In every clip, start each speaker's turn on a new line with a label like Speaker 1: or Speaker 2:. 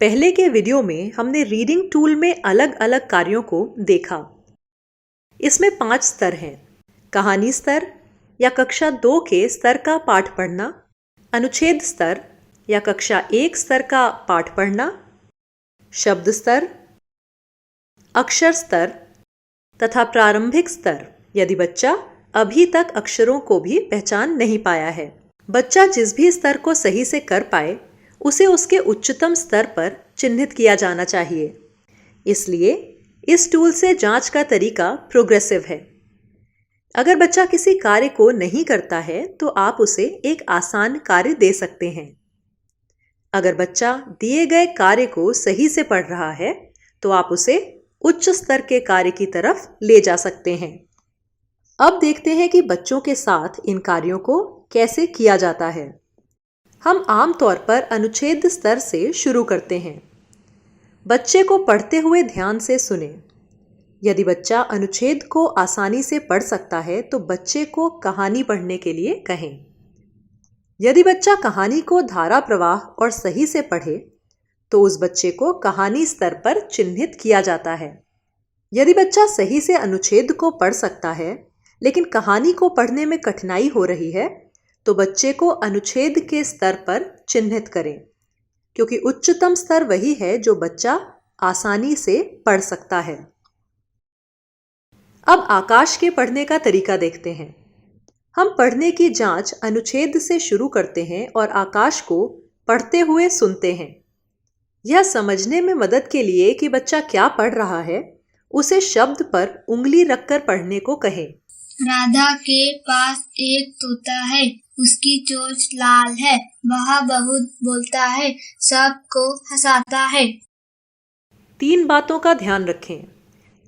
Speaker 1: पहले के वीडियो में हमने रीडिंग टूल में अलग अलग कार्यों को देखा। इसमें 5 स्तर हैं। कहानी स्तर या कक्षा 2 के स्तर का पाठ पढ़ना, अनुच्छेद स्तर या कक्षा 1 स्तर का पाठ पढ़ना, शब्द स्तर, अक्षर स्तर तथा प्रारंभिक स्तर यदि बच्चा अभी तक अक्षरों को भी पहचान नहीं पाया है। बच्चा जिस भी स्तर को सही से कर पाए उसे उसके उच्चतम स्तर पर चिन्हित किया जाना चाहिए। इसलिए इस टूल से जांच का तरीका प्रोग्रेसिव है। अगर बच्चा किसी कार्य को नहीं करता है तो आप उसे एक आसान कार्य दे सकते हैं। अगर बच्चा दिए गए कार्य को सही से पढ़ रहा है तो आप उसे उच्च स्तर के कार्य की तरफ ले जा सकते हैं। अब देखते हैं कि बच्चों के साथ इन कार्यों को कैसे किया जाता है। हम आमतौर पर अनुच्छेद स्तर से शुरू करते हैं। बच्चे को पढ़ते हुए ध्यान से सुने। यदि बच्चा अनुच्छेद को आसानी से पढ़ सकता है तो बच्चे को कहानी पढ़ने के लिए कहें। यदि बच्चा कहानी को धारा प्रवाह और सही से पढ़े तो उस बच्चे को कहानी स्तर पर चिन्हित किया जाता है। यदि बच्चा सही से अनुच्छेद को पढ़ सकता है लेकिन कहानी को पढ़ने में कठिनाई हो रही है तो बच्चे को अनुच्छेद के स्तर पर चिन्हित करें, क्योंकि उच्चतम स्तर वही है जो बच्चा आसानी से पढ़ सकता है। अब आकाश के पढ़ने का तरीका देखते हैं। हम पढ़ने की जांच अनुच्छेद से शुरू करते हैं और आकाश को पढ़ते हुए सुनते हैं। यह समझने में मदद के लिए कि बच्चा क्या पढ़ रहा है, उसे शब्द पर उंगली रखकर पढ़ने को कहें।
Speaker 2: राधा के पास एक तोता है, उसकी चोंच लाल है, वह बहुत बोलता है, सबको हंसाता है।
Speaker 1: 3 बातों का ध्यान रखें।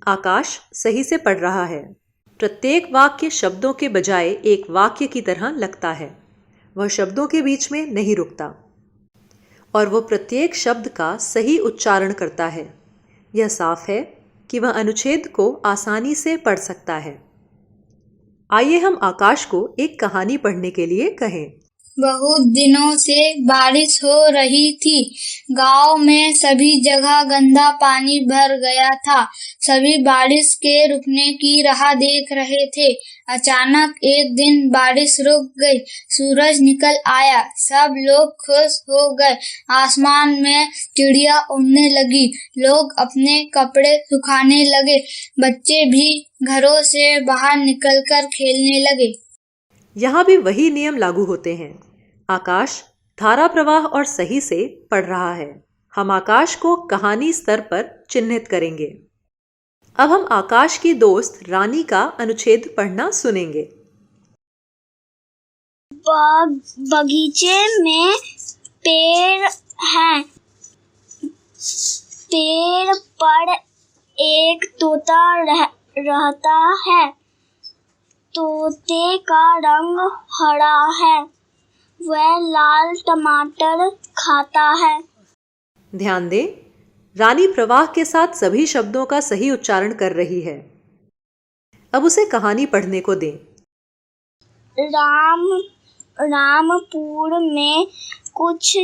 Speaker 1: आकाश सही से पढ़ रहा है। प्रत्येक वाक्य शब्दों के बजाय एक वाक्य की तरह लगता है। वह शब्दों के बीच में नहीं रुकता और वह प्रत्येक शब्द का सही उच्चारण करता है। यह साफ है कि वह अनुच्छेद को आसानी से पढ़ सकता है। आइए हम आकाश को एक कहानी पढ़ने के लिए कहें।
Speaker 2: बहुत दिनों से बारिश हो रही थी। गांव में सभी जगह गंदा पानी भर गया था। सभी बारिश के रुकने की राह देख रहे थे। अचानक एक दिन बारिश रुक गई। सूरज निकल आया। सब लोग खुश हो गए। आसमान में चिड़िया उड़ने लगी। लोग अपने कपड़े सुखाने लगे। बच्चे भी घरों से बाहर निकलकर खेलने लगे।
Speaker 1: यहाँ भी वही नियम लागू होते हैं। आकाश धारा प्रवाह और सही से पढ़ रहा है। हम आकाश को कहानी स्तर पर चिन्हित करेंगे। अब हम आकाश की दोस्त रानी का अनुच्छेद पढ़ना सुनेंगे।
Speaker 2: बगीचे में पेड़ हैं। पेड़ पर एक तोता रहता है। तोते का रंग हरा है। वह लाल टमाटर खाता है।
Speaker 1: ध्यान दें, रानी प्रवाह के साथ सभी शब्दों का सही उच्चारण कर रही है। अब उसे कहानी पढ़ने को दें।
Speaker 2: रामपुर में कुछ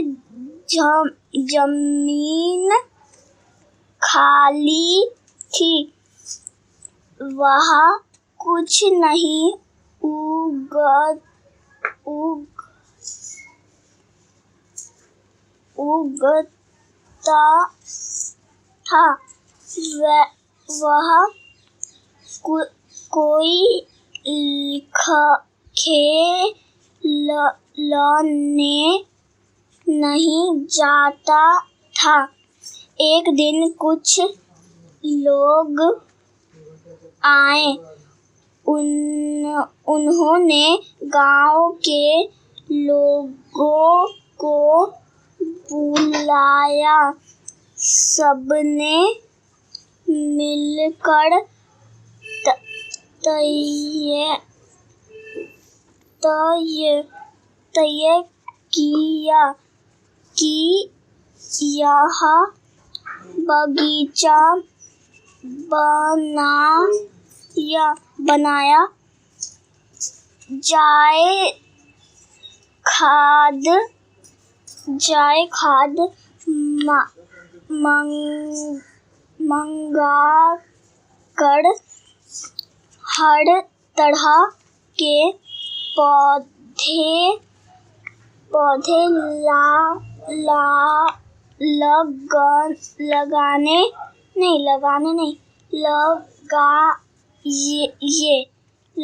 Speaker 2: जमीन खाली थी। वहाँ कुछ नहीं उगता था। वह कोई खेलने नहीं जाता था। एक दिन कुछ लोग आए। उन्होंने गांव के लोगों को बुलाया। सबने मिलकर तय किया कि यह बगीचा बनाया जाए। खाद मंगा कर हर तरह के पौधे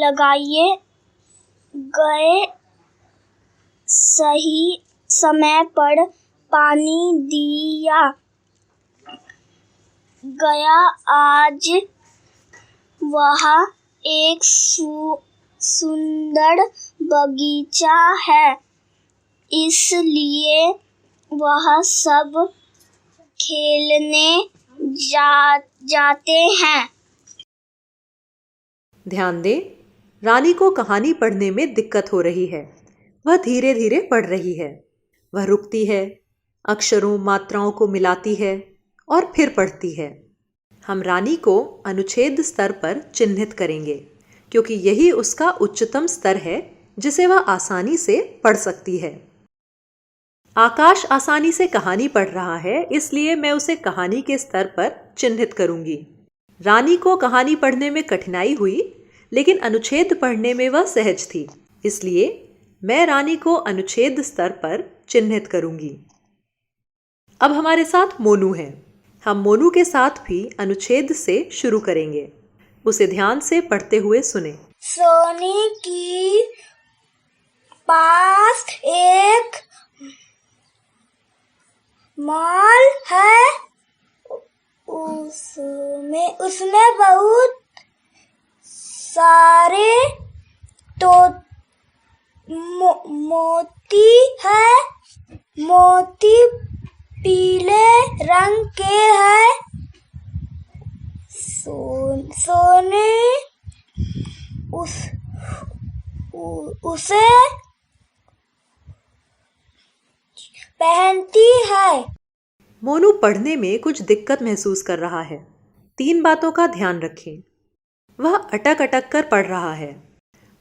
Speaker 2: लगाए गए। सही समय पर पानी दिया गया। आज वह एक सुंदर बगीचा है, इसलिए वह सब खेलने जाते हैं।
Speaker 1: ध्यान दें, रानी को कहानी पढ़ने में दिक्कत हो रही है। वह धीरे धीरे पढ़ रही है। वह रुकती है, अक्षरों मात्राओं को मिलाती है और फिर पढ़ती है। हम रानी को अनुच्छेद स्तर पर चिन्हित करेंगे, क्योंकि यही उसका उच्चतम स्तर है जिसे वह आसानी से पढ़ सकती है। आकाश आसानी से कहानी पढ़ रहा है, इसलिए मैं उसे कहानी के स्तर पर चिन्हित करूंगी। रानी को कहानी पढ़ने में कठिनाई हुई, लेकिन अनुच्छेद पढ़ने में वह सहज थी, इसलिए मैं रानी को अनुच्छेद स्तर पर चिन्हित करूंगी। अब हमारे साथ मोनू है। हम मोनू के साथ भी अनुच्छेद से शुरू करेंगे। उसे ध्यान से पढ़ते हुए सुने।
Speaker 2: सोनी की पास एक मॉल है। उसमें बहुत सारे मोती है। मोती पीले रंग के है। सोने उसे पहनती है।
Speaker 1: मोनू पढ़ने में कुछ दिक्कत महसूस कर रहा है। 3 बातों का ध्यान रखें। वह अटक अटक कर पढ़ रहा है।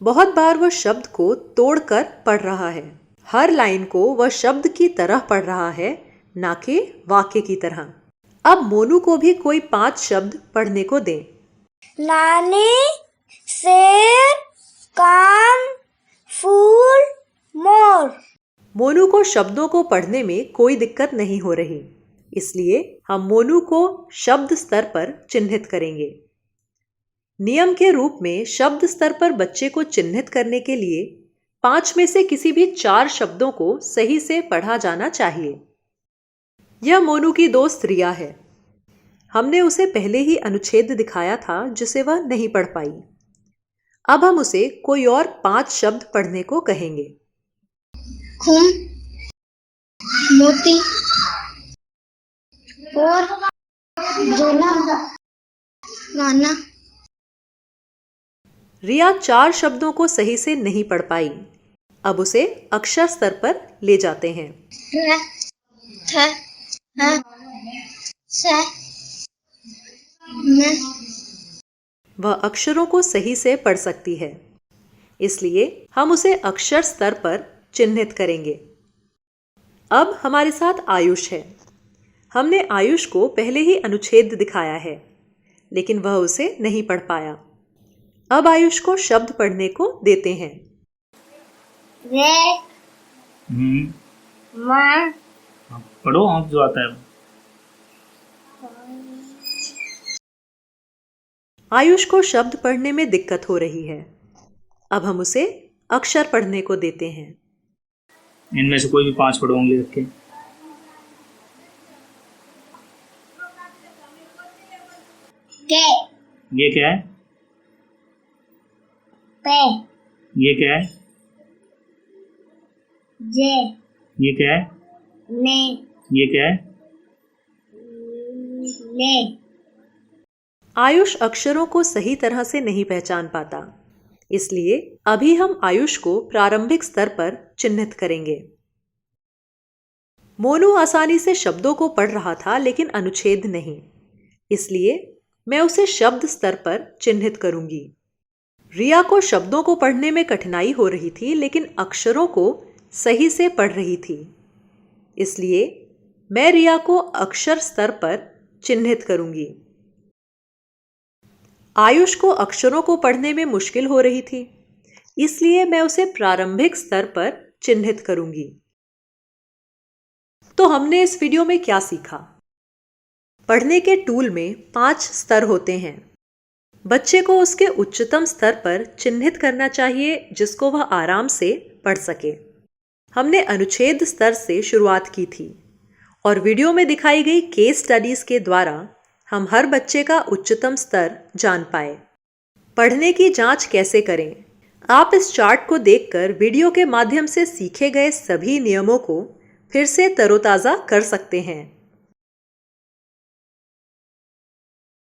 Speaker 1: बहुत बार वह शब्द को तोड़कर पढ़ रहा है। हर लाइन को वह शब्द की तरह पढ़ रहा है, ना कि वाक्य की तरह। अब मोनू को भी कोई 5 शब्द पढ़ने को दें।
Speaker 2: नानी, शेर, कान, फूल, मोर।
Speaker 1: मोनू को शब्दों को पढ़ने में कोई दिक्कत नहीं हो रही, इसलिए हम मोनू को शब्द स्तर पर चिन्हित करेंगे। नियम के रूप में शब्द स्तर पर बच्चे को चिन्हित करने के लिए 5 में से किसी भी 4 शब्दों को सही से पढ़ा जाना चाहिए। यह मोनू की दोस्त रिया है। हमने उसे पहले ही अनुच्छेद दिखाया था जिसे वह नहीं पढ़ पाई। अब हम उसे कोई और 5 शब्द पढ़ने को कहेंगे।
Speaker 2: खून, मोती, और जोला, गाना।
Speaker 1: रिया 4 शब्दों को सही से नहीं पढ़ पाई। अब उसे अक्षर स्तर पर ले जाते हैं। वह अक्षरों को सही से पढ़ सकती है, इसलिए हम उसे अक्षर स्तर पर चिन्हित करेंगे। अब हमारे साथ आयुष है। हमने आयुष को पहले ही अनुच्छेद दिखाया है, लेकिन वह उसे नहीं पढ़ पाया। अब आयुष को शब्द पढ़ने को देते हैं।
Speaker 3: पढ़ो, आप जो आता है।
Speaker 1: आयुष को शब्द पढ़ने में दिक्कत हो रही है। अब हम उसे अक्षर पढ़ने को देते हैं।
Speaker 3: इनमें से कोई भी 5 पढ़ो उंगली रख के। ये क्या है?
Speaker 2: पे।
Speaker 3: ये क्या है?
Speaker 2: जे।
Speaker 3: ये क्या है?
Speaker 2: ने।
Speaker 3: ये क्या है?
Speaker 2: ले।
Speaker 1: आयुष अक्षरों को सही तरह से नहीं पहचान पाता, इसलिए अभी हम आयुष को प्रारंभिक स्तर पर चिन्हित करेंगे। मोनू आसानी से शब्दों को पढ़ रहा था, लेकिन अनुच्छेद नहीं, इसलिए मैं उसे शब्द स्तर पर चिन्हित करूंगी। रिया को शब्दों को पढ़ने में कठिनाई हो रही थी, लेकिन अक्षरों को सही से पढ़ रही थी, इसलिए मैं रिया को अक्षर स्तर पर चिन्हित करूंगी। आयुष को अक्षरों को पढ़ने में मुश्किल हो रही थी, इसलिए मैं उसे प्रारंभिक स्तर पर चिन्हित करूंगी। तो हमने इस वीडियो में क्या सीखा? पढ़ने के टूल में 5 स्तर होते हैं। बच्चे को उसके उच्चतम स्तर पर चिन्हित करना चाहिए जिसको वह आराम से पढ़ सके। हमने अनुच्छेद स्तर से शुरुआत की थी और वीडियो में दिखाई गई केस स्टडीज के द्वारा हम हर बच्चे का उच्चतम स्तर जान पाए। पढ़ने की जांच कैसे करें? आप इस चार्ट को देखकर वीडियो के माध्यम से सीखे गए सभी नियमों को फिर से तरोताज़ा कर सकते हैं।